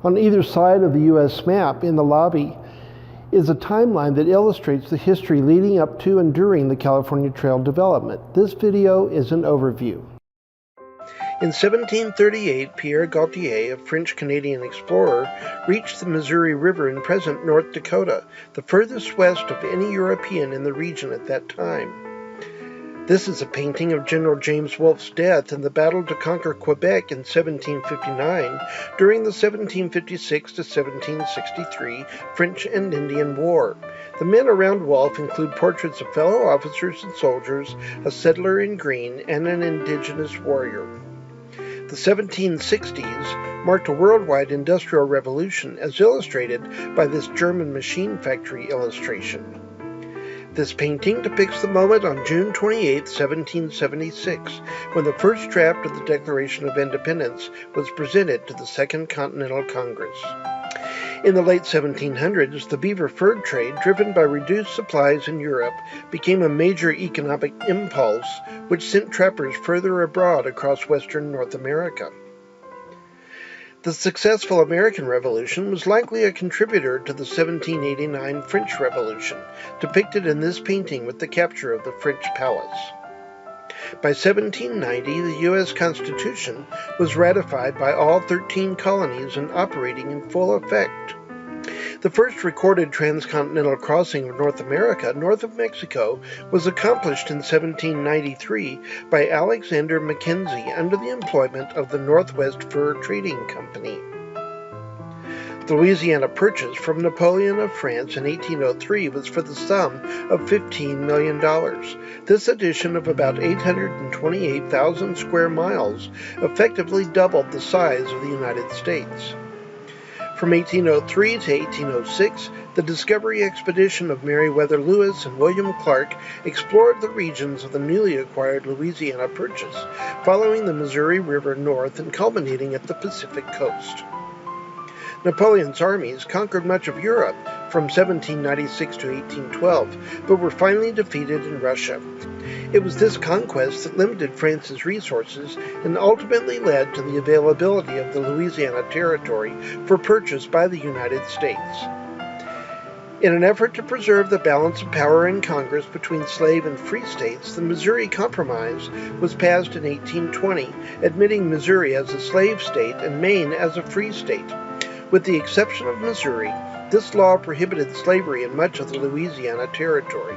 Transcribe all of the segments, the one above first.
On either side of the U.S. map in the lobby is a timeline that illustrates the history leading up to and during the California Trail development. This video is an overview. In 1738, Pierre Gaultier, a French-Canadian explorer, reached the Missouri River in present North Dakota, the furthest west of any European in the region at that time. This is a painting of General James Wolfe's death in the battle to conquer Quebec in 1759 during the 1756 to 1763 French and Indian War. The men around Wolfe include portraits of fellow officers and soldiers, a settler in green, and an indigenous warrior. The 1760s marked a worldwide industrial revolution as illustrated by this German machine factory illustration. This painting depicts the moment on June 28, 1776, when the first draft of the Declaration of Independence was presented to the Second Continental Congress. In the late 1700s, the beaver fur trade, driven by reduced supplies in Europe, became a major economic impulse which sent trappers further abroad across western North America. The successful American Revolution was likely a contributor to the 1789 French Revolution, depicted in this painting with the capture of the French palace. By 1790, the U.S. Constitution was ratified by all 13 colonies and operating in full effect. The first recorded transcontinental crossing of North America, north of Mexico, was accomplished in 1793 by Alexander Mackenzie under the employment of the Northwest Fur Trading Company. The Louisiana Purchase from Napoleon of France in 1803 was for the sum of $15 million. This addition of about 828,000 square miles effectively doubled the size of the United States. From 1803 to 1806, the discovery expedition of Meriwether Lewis and William Clark explored the regions of the newly acquired Louisiana Purchase, following the Missouri River north and culminating at the Pacific coast. Napoleon's armies conquered much of Europe from 1796 to 1812, but were finally defeated in Russia. It was this conquest that limited France's resources and ultimately led to the availability of the Louisiana Territory for purchase by the United States. In an effort to preserve the balance of power in Congress between slave and free states, the Missouri Compromise was passed in 1820, admitting Missouri as a slave state and Maine as a free state. With the exception of Missouri, this law prohibited slavery in much of the Louisiana Territory.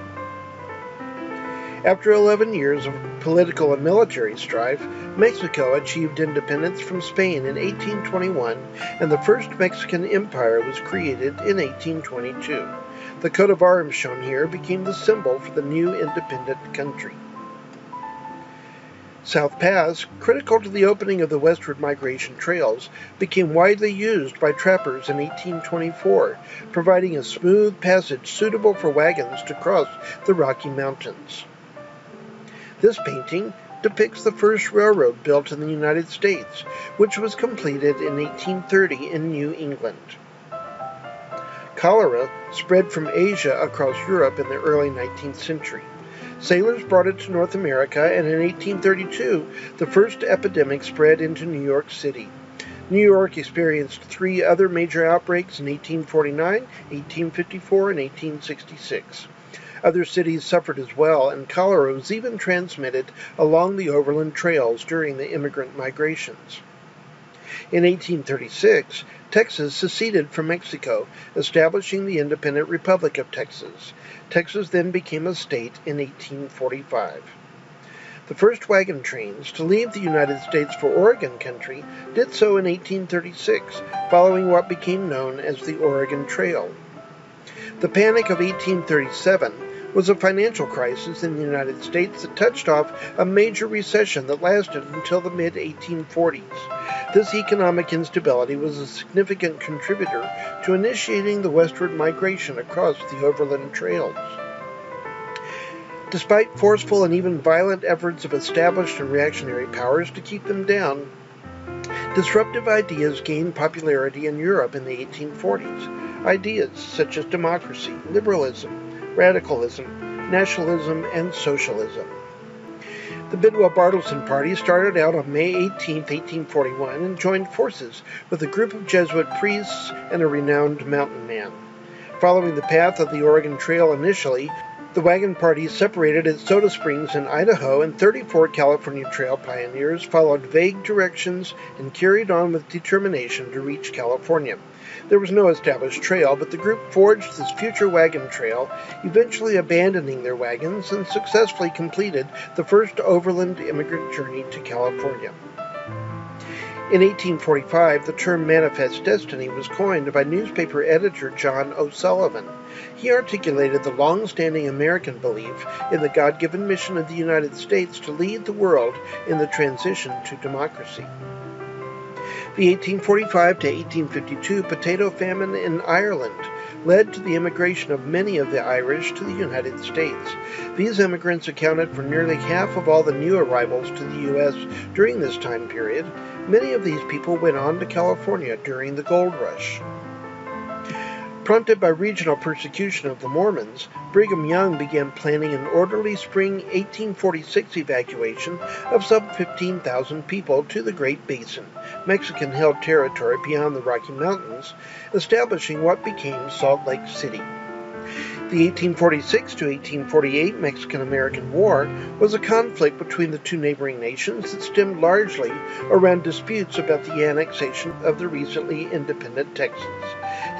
After 11 years of political and military strife, Mexico achieved independence from Spain in 1821, and the first Mexican Empire was created in 1822. The coat of arms shown here became the symbol for the new independent country. South Pass, critical to the opening of the westward migration trails, became widely used by trappers in 1824, providing a smooth passage suitable for wagons to cross the Rocky Mountains. This painting depicts the first railroad built in the United States, which was completed in 1830 in New England. Cholera spread from Asia across Europe in the early 19th century. Sailors brought it to North America, and in 1832, the first epidemic spread into New York City. New York experienced 3 other major outbreaks in 1849, 1854, and 1866. Other cities suffered as well, and cholera was even transmitted along the overland trails during the immigrant migrations. In 1836, Texas seceded from Mexico, establishing the independent Republic of Texas. Texas then became a state in 1845. The first wagon trains to leave the United States for Oregon Country did so in 1836, following what became known as the Oregon Trail. The Panic of 1837 was a financial crisis in the United States that touched off a major recession that lasted until the mid-1840s. This economic instability was a significant contributor to initiating the westward migration across the overland trails. Despite forceful and even violent efforts of established and reactionary powers to keep them down, disruptive ideas gained popularity in Europe in the 1840s. Ideas such as democracy, liberalism, radicalism, nationalism, and socialism. The Bidwell-Bartleson Party started out on May 18, 1841, and joined forces with a group of Jesuit priests and a renowned mountain man. Following the path of the Oregon Trail initially, the wagon party separated at Soda Springs in Idaho, and 34 California Trail pioneers followed vague directions and carried on with determination to reach California. There was no established trail, but the group forged this future wagon trail, eventually abandoning their wagons, and successfully completed the first overland immigrant journey to California. In 1845, the term manifest destiny was coined by newspaper editor John O'Sullivan. He articulated the long-standing American belief in the God-given mission of the United States to lead the world in the transition to democracy. The 1845 to 1852 potato famine in Ireland led to the immigration of many of the Irish to the United States. These immigrants accounted for nearly half of all the new arrivals to the U.S. during this time period. Many of these people went on to California during the gold rush. Prompted by regional persecution of the Mormons, Brigham Young began planning an orderly spring 1846 evacuation of some 15,000 people to the Great Basin, Mexican-held territory beyond the Rocky Mountains, establishing what became Salt Lake City. The 1846 to 1848 Mexican-American War was a conflict between the two neighboring nations that stemmed largely around disputes about the annexation of the recently independent Texas.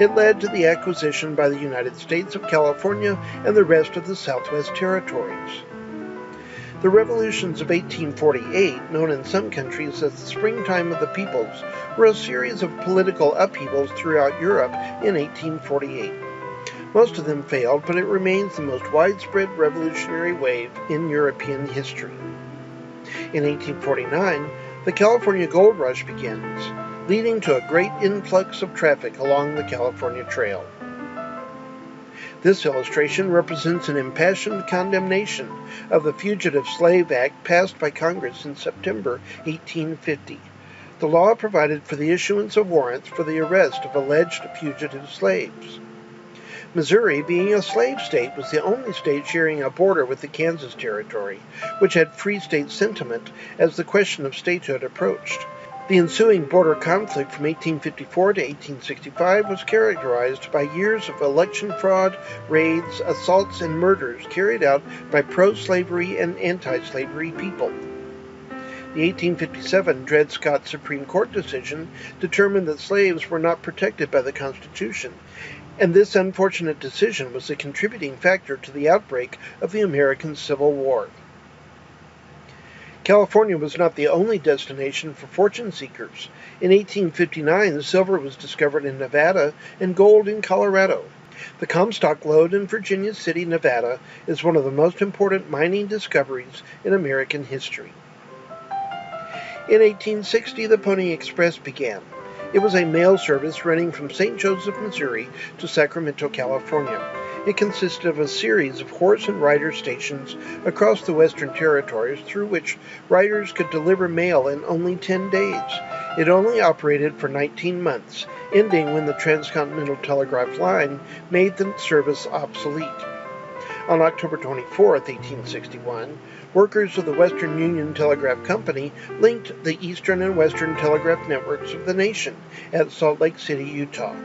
It led to the acquisition by the United States of California and the rest of the Southwest Territories. The revolutions of 1848, known in some countries as the Springtime of the Peoples, were a series of political upheavals throughout Europe in 1848. Most of them failed, but it remains the most widespread revolutionary wave in European history. In 1849, the California Gold Rush begins, leading to a great influx of traffic along the California Trail. This illustration represents an impassioned condemnation of the Fugitive Slave Act passed by Congress in September 1850. The law provided for the issuance of warrants for the arrest of alleged fugitive slaves. Missouri, being a slave state, was the only state sharing a border with the Kansas Territory, which had free state sentiment as the question of statehood approached. The ensuing border conflict from 1854 to 1865 was characterized by years of election fraud, raids, assaults, and murders carried out by pro-slavery and anti-slavery people. The 1857 Dred Scott Supreme Court decision determined that slaves were not protected by the Constitution, and this unfortunate decision was a contributing factor to the outbreak of the American Civil War. California was not the only destination for fortune seekers. In 1859, silver was discovered in Nevada and gold in Colorado. The Comstock Lode in Virginia City, Nevada, is one of the most important mining discoveries in American history. In 1860, the Pony Express began. It was a mail service running from St. Joseph, Missouri to Sacramento, California. It consisted of a series of horse and rider stations across the Western Territories through which riders could deliver mail in only 10 days. It only operated for 19 months, ending when the Transcontinental Telegraph Line made the service obsolete. On October 24, 1861, workers of the Western Union Telegraph Company linked the Eastern and Western Telegraph networks of the nation at Salt Lake City, Utah.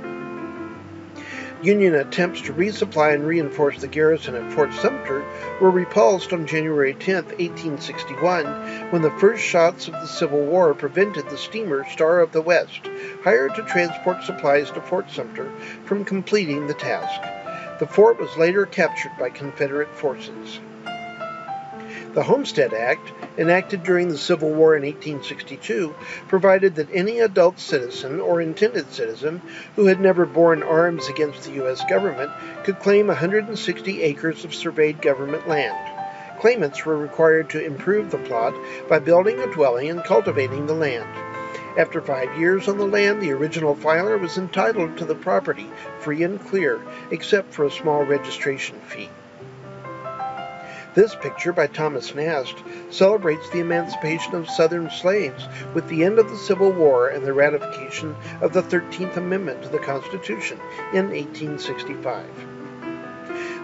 Union attempts to resupply and reinforce the garrison at Fort Sumter were repulsed on January 10, 1861, when the first shots of the Civil War prevented the steamer Star of the West, hired to transport supplies to Fort Sumter, from completing the task. The fort was later captured by Confederate forces. The Homestead Act, enacted during the Civil War in 1862, provided that any adult citizen or intended citizen who had never borne arms against the U.S. government could claim 160 acres of surveyed government land. Claimants were required to improve the plot by building a dwelling and cultivating the land. After 5 years on the land, the original filer was entitled to the property, free and clear, except for a small registration fee. This picture, by Thomas Nast, celebrates the emancipation of Southern slaves with the end of the Civil War and the ratification of the 13th Amendment to the Constitution in 1865.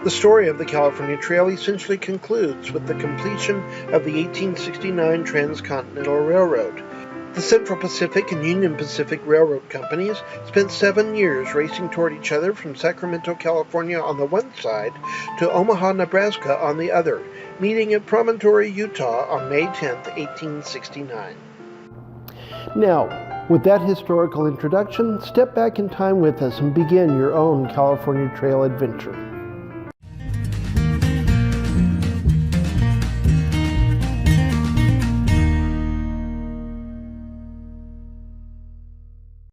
The story of the California Trail essentially concludes with the completion of the 1869 Transcontinental Railroad. The Central Pacific and Union Pacific Railroad companies spent 7 years racing toward each other from Sacramento, California on the one side to Omaha, Nebraska on the other, meeting at Promontory, Utah on May 10, 1869. Now, with that historical introduction, step back in time with us and begin your own California Trail adventure.